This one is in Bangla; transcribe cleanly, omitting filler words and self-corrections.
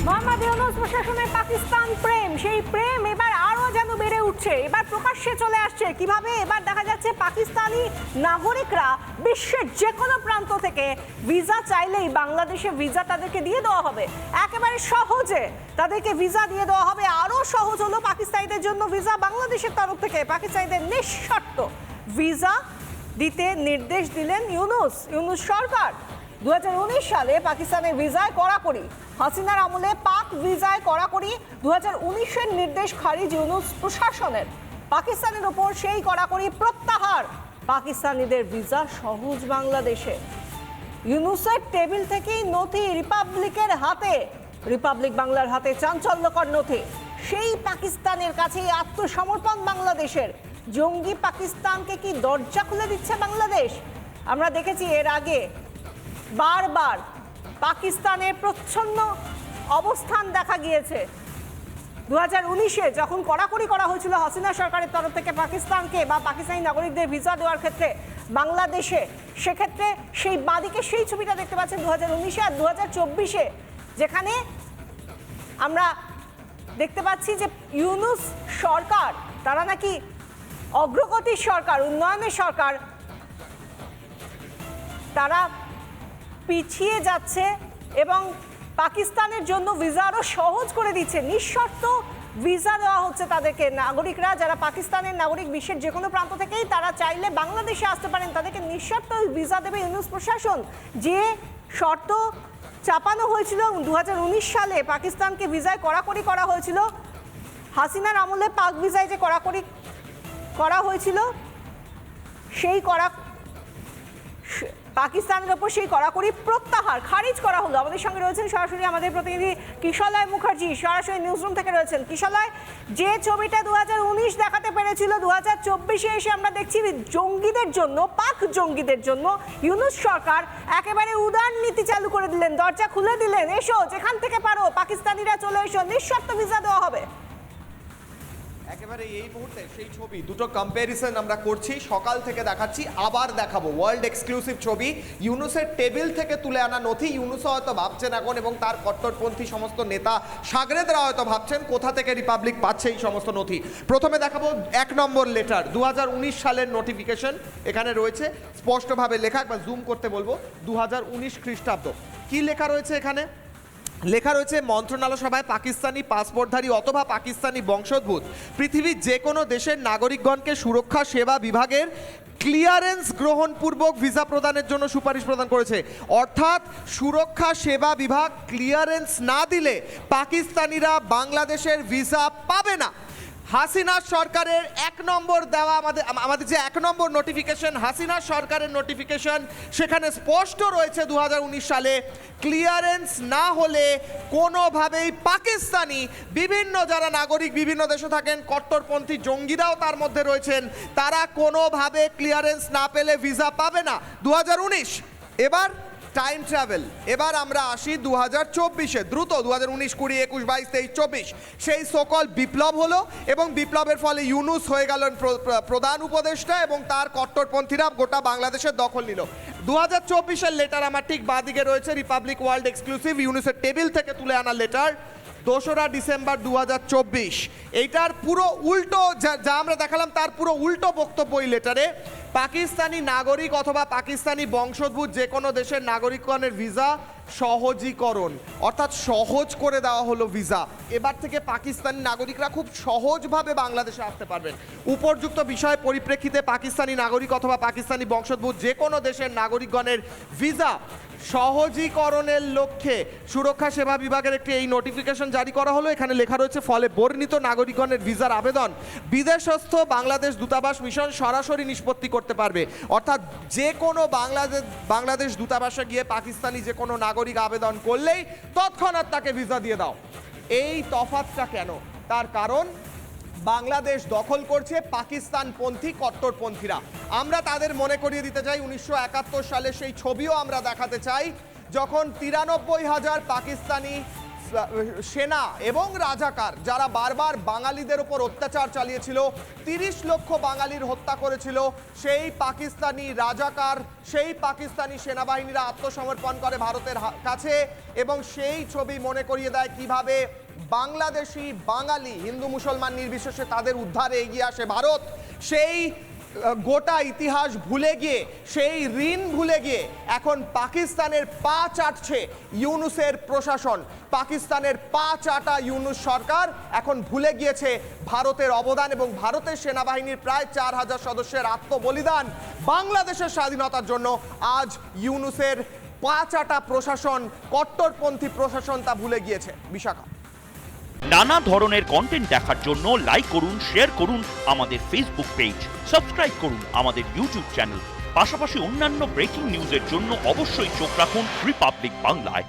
মোহাম্মদ ইউনূস প্রশাসনের পাকিস্তান প্রেম, সেই প্রেম এবার আরো যেন বেড়ে উঠছে। এবার প্রকাশ্যে চলে আসছে কিভাবে। এবার দেখা যাচ্ছে পাকিস্তানি নাগরিকরা বিশ্বের যে কোনো প্রান্ত থেকে ভিসা চাইলেই বাংলাদেশে ভিসা তাদেরকে দিয়ে দেওয়া হবে, একেবারে সহজে তাদেরকে ভিসা দিয়ে দেওয়া হবে। আরো সহজ হলো পাকিস্তানিদের জন্য ভিসা। বাংলাদেশের তরফ থেকে পাকিস্তানিদের নিঃশর্ত ভিসা দিতে নির্দেশ দিলেন ইউনূস সরকার। 2019 সালে পাকিস্তানের ভিসায় কড়াকড়ি, হাসিনার আমলে পাক ভিসায় কড়াকড়ি। 2019-এর নির্দেশ খারিজ ইউনূস প্রশাসনের। পাকিস্তানের ওপর সেই কড়াকড়ি প্রত্যাহার, পাকিস্তানিদের ভিসা সহজ বাংলাদেশে। ইউনূসের টেবিল থেকেই নথি রিপাবলিক বাংলার হাতে চাঞ্চল্যকর নথি। সেই পাকিস্তানের কাছেই আত্মসমর্পণ বাংলাদেশের। জঙ্গি পাকিস্তানকে কি দরজা খুলে দিচ্ছে বাংলাদেশ? আমরা দেখেছি এর আগে বারবার পাকিস্তানের প্রচ্ছন্ন অবস্থান দেখা গিয়েছে। 2019-এ যখন কড়াকড়ি করা হয়েছিল হাসিনা সরকারের তরফ থেকে পাকিস্তানকে বা পাকিস্তানি নাগরিকদের ভিসা দেওয়ার ক্ষেত্রে বাংলাদেশে, সেক্ষেত্রে সেই বাদিকে সেই ছবিটা দেখতে পাচ্ছেন 2019-এ আর 2024-এ, যেখানে আমরা দেখতে পাচ্ছি যে ইউনূস সরকার, তারা নাকি অগ্রগতির সরকার, উন্নয়নের সরকার, তারা পিছিয়ে যাচ্ছে এবং পাকিস্তানের জন্য ভিসা আরও সহজ করে দিচ্ছে। নিঃশর্ত ভিসা দেওয়া হচ্ছে তাদেরকে। নাগরিকরা যারা পাকিস্তানের নাগরিক, বিশ্বের যে কোনো প্রান্ত থেকেই তারা চাইলে বাংলাদেশে আসতে পারেন, তাদেরকে নিঃশর্ত ভিসা দেবে ইউনূস প্রশাসন। যে শর্ত চাপানো হয়েছিল 2019 সালে পাকিস্তানকে ভিসায় কড়াকড়ি করা হয়েছিল, হাসিনার আমলে পাক ভিসায় যে কড়াকড়ি করা হয়েছিল, সেই পাকিস্তানের ওপর সেই কড়াকড়ি প্রত্যাহার, খারিজ করা হলো। আমাদের সঙ্গে রয়েছেন সরাসরি আমাদের প্রতিনিধি কিশলয় মুখার্জি, সরাসরি নিউজরুম থেকে রয়েছেন। কিশলয়, যে ছবিটা 2019 দেখাতে পেরেছিল, 2024-এ এসে আমরা দেখছি জঙ্গিদের জন্য, পাক জঙ্গিদের জন্য ইউনূস সরকার একেবারে উদার নীতি চালু করে দিলেন, দরজা খুলে দিলেন। এসো, যেখান থেকে পারো পাকিস্তানিরা চলে এসো, নিঃশর্ত ভিসা দেওয়া হবে। একেবারে এই মুহূর্তে সেই ছবি দুটো কম্প্যারিজন আমরা করছি, সকাল থেকে দেখাচ্ছি, আবার দেখাবো। ওয়ার্ল্ড এক্সক্লুসিভ ছবি, ইউনূসের টেবিল থেকে তুলে আনা নথি। ইউনূসও হয়তো ভাবছেন এখন, এবং তার কট্টরপন্থী সমস্ত নেতা সাগরেদরা হয়তো ভাবছেন কোথা থেকে রিপাবলিক পাচ্ছে এই সমস্ত নথি। প্রথমে দেখাবো 1 নম্বর লেটার, 2019 সালের নোটিফিকেশন। এখানে রয়েছে স্পষ্টভাবে লেখা, একবার জুম করতে বলবো, 2019 খ্রিস্টাব্দ। কি লেখা রয়েছে এখানে? লেখা রয়েছে, মন্ত্রণালয় সভায় পাকিস্তানি পাসপোর্টধারী অথবা পাকিস্তানি বংশোদ্ভূত পৃথিবীর যে কোনো দেশের নাগরিকগণকে সুরক্ষা সেবা বিভাগের ক্লিয়ারেন্স গ্রহণপূর্বক ভিসা প্রদানের জন্য সুপারিশ প্রদান করেছে। অর্থাৎ সুরক্ষা সেবা বিভাগ ক্লিয়ারেন্স না দিলে পাকিস্তানিরা বাংলাদেশের ভিসা পাবে না। হাসিনা সরকারের 1 নম্বর দেওয়া, আমাদের যে 1 নম্বর নোটিফিকেশন, হাসিনা সরকারের নোটিফিকেশন, সেখানে স্পষ্ট রয়েছে 2019 সালে ক্লিয়ারেন্স না হলে কোনোভাবেই পাকিস্তানি বিভিন্ন যারা নাগরিক বিভিন্ন দেশে থাকেন, কট্টরপন্থী জঙ্গিরাও তার মধ্যে রয়েছেন, তারা কোনোভাবে ক্লিয়ারেন্স না পেলে ভিসা পাবে না। 2019। এবার টাইম ট্রাভেল, এবার আমরা আসি 2024-এ। দ্রুত 2019, 20, 21, 22, 23, 24 সেই সকল বিপ্লব হলো, এবং বিপ্লবের ফলে ইউনূস হয়ে গেলেন প্রধান উপদেষ্টা, এবং তার কট্টরপন্থীরা গোটা বাংলাদেশের দখল নিল। 2024-এর লেটার আমার ঠিক বাঁদিকে রয়েছে, রিপাবলিক ওয়ার্ল্ড এক্সক্লুসিভ, ইউনূসের টেবিল থেকে তুলে আনা লেটার, 2রা ডিসেম্বর 2024। এইটার পুরো উল্টো, যা আমরা দেখালাম তার পুরো উল্টো বক্তব্য এই লেটারে। পাকিস্তানি নাগরিক অথবা পাকিস্তানি বংশোদ্ভূত যে কোনো দেশের নাগরিকগণের ভিসা সহজীকরণ, অর্থাৎ সহজ করে দেওয়া হলো ভিসা। এবার থেকে পাকিস্তানি নাগরিকরা খুব সহজভাবে বাংলাদেশে আসতে পারবেন। উপর্যুক্ত বিষয়ের পরিপ্রেক্ষিতে পাকিস্তানি নাগরিক অথবা পাকিস্তানি বংশোদ্ভূত যে কোনো দেশের নাগরিকগণের ভিসা সহজীকরণের লক্ষ্যে সুরক্ষা সেবা বিভাগের একটি এই নোটিফিকেশন জারি করা হলো। এখানে লেখা রয়েছে, ফলে বর্ণিত নাগরিকগণের ভিসার আবেদন বিদেশস্থ বাংলাদেশ দূতাবাস মিশন সরাসরি নিষ্পত্তি করতে পারবে। অর্থাৎ যে কোনো বাংলাদেশ দূতাবাসে গিয়ে পাকিস্তানি যে কোনো নাগরিক আবেদন করলেই তৎক্ষণাৎ তাকে ভিসা দিয়ে দাও। এই তফাৎটা কেন? তার কারণ বাংলাদেশ দখল করছে পাকিস্তানপন্থী কট্টরপন্থীরা। আমরা তাদের মনে করিয়ে দিতে চাই 1971 সালে সেই ছবিও আমরা দেখাতে চাই, যখন 93,000 পাকিস্তানি সেনা এবং রাজাকার যারা বারবার বাঙালিদের উপর অত্যাচার চালিয়েছিল, 30 লক্ষ বাঙালির হত্যা করেছিল, সেই পাকিস্তানি রাজাকার, সেই পাকিস্তানি সেনাবাহিনীরা আত্মসমর্পণ করে ভারতের কাছে এবং সেই ছবি মনে করিয়ে দেয় কিভাবে বাংলাদেশি বাঙালি হিন্দু মুসলমান নির্বিশেষে তাদের উদ্ধারে এগিয়ে আসে ভারত। সেই গোটা ইতিহাস ভুলে গিয়ে, সেই ঋণ ভুলে গিয়ে এখন পাকিস্তানের পা চাটছে ইউনূসের প্রশাসন। পাকিস্তানের পা চাটা ইউনূস সরকার এখন ভুলে গিয়েছে ভারতের অবদান এবং ভারতের সেনাবাহিনীর প্রায় 4000 সদস্যের আত্মবলিদান বাংলাদেশের স্বাধীনতার জন্য। আজ ইউনূসের পা চাটা প্রশাসন, কট্টরপন্থী প্রশাসন তা ভুলে গিয়েছে। বিশাখা। নানা ধরনের কন্টেন্ট দেখার জন্য লাইক করুন, শেয়ার করুন আমাদের ফেসবুক পেজ, সাবস্ক্রাইব করুন আমাদের ইউটিউব চ্যানেল। পাশাপাশি অন্যান্য ব্রেকিং নিউজের জন্য অবশ্যই চোখ রাখুন রিপাবলিক বাংলায়।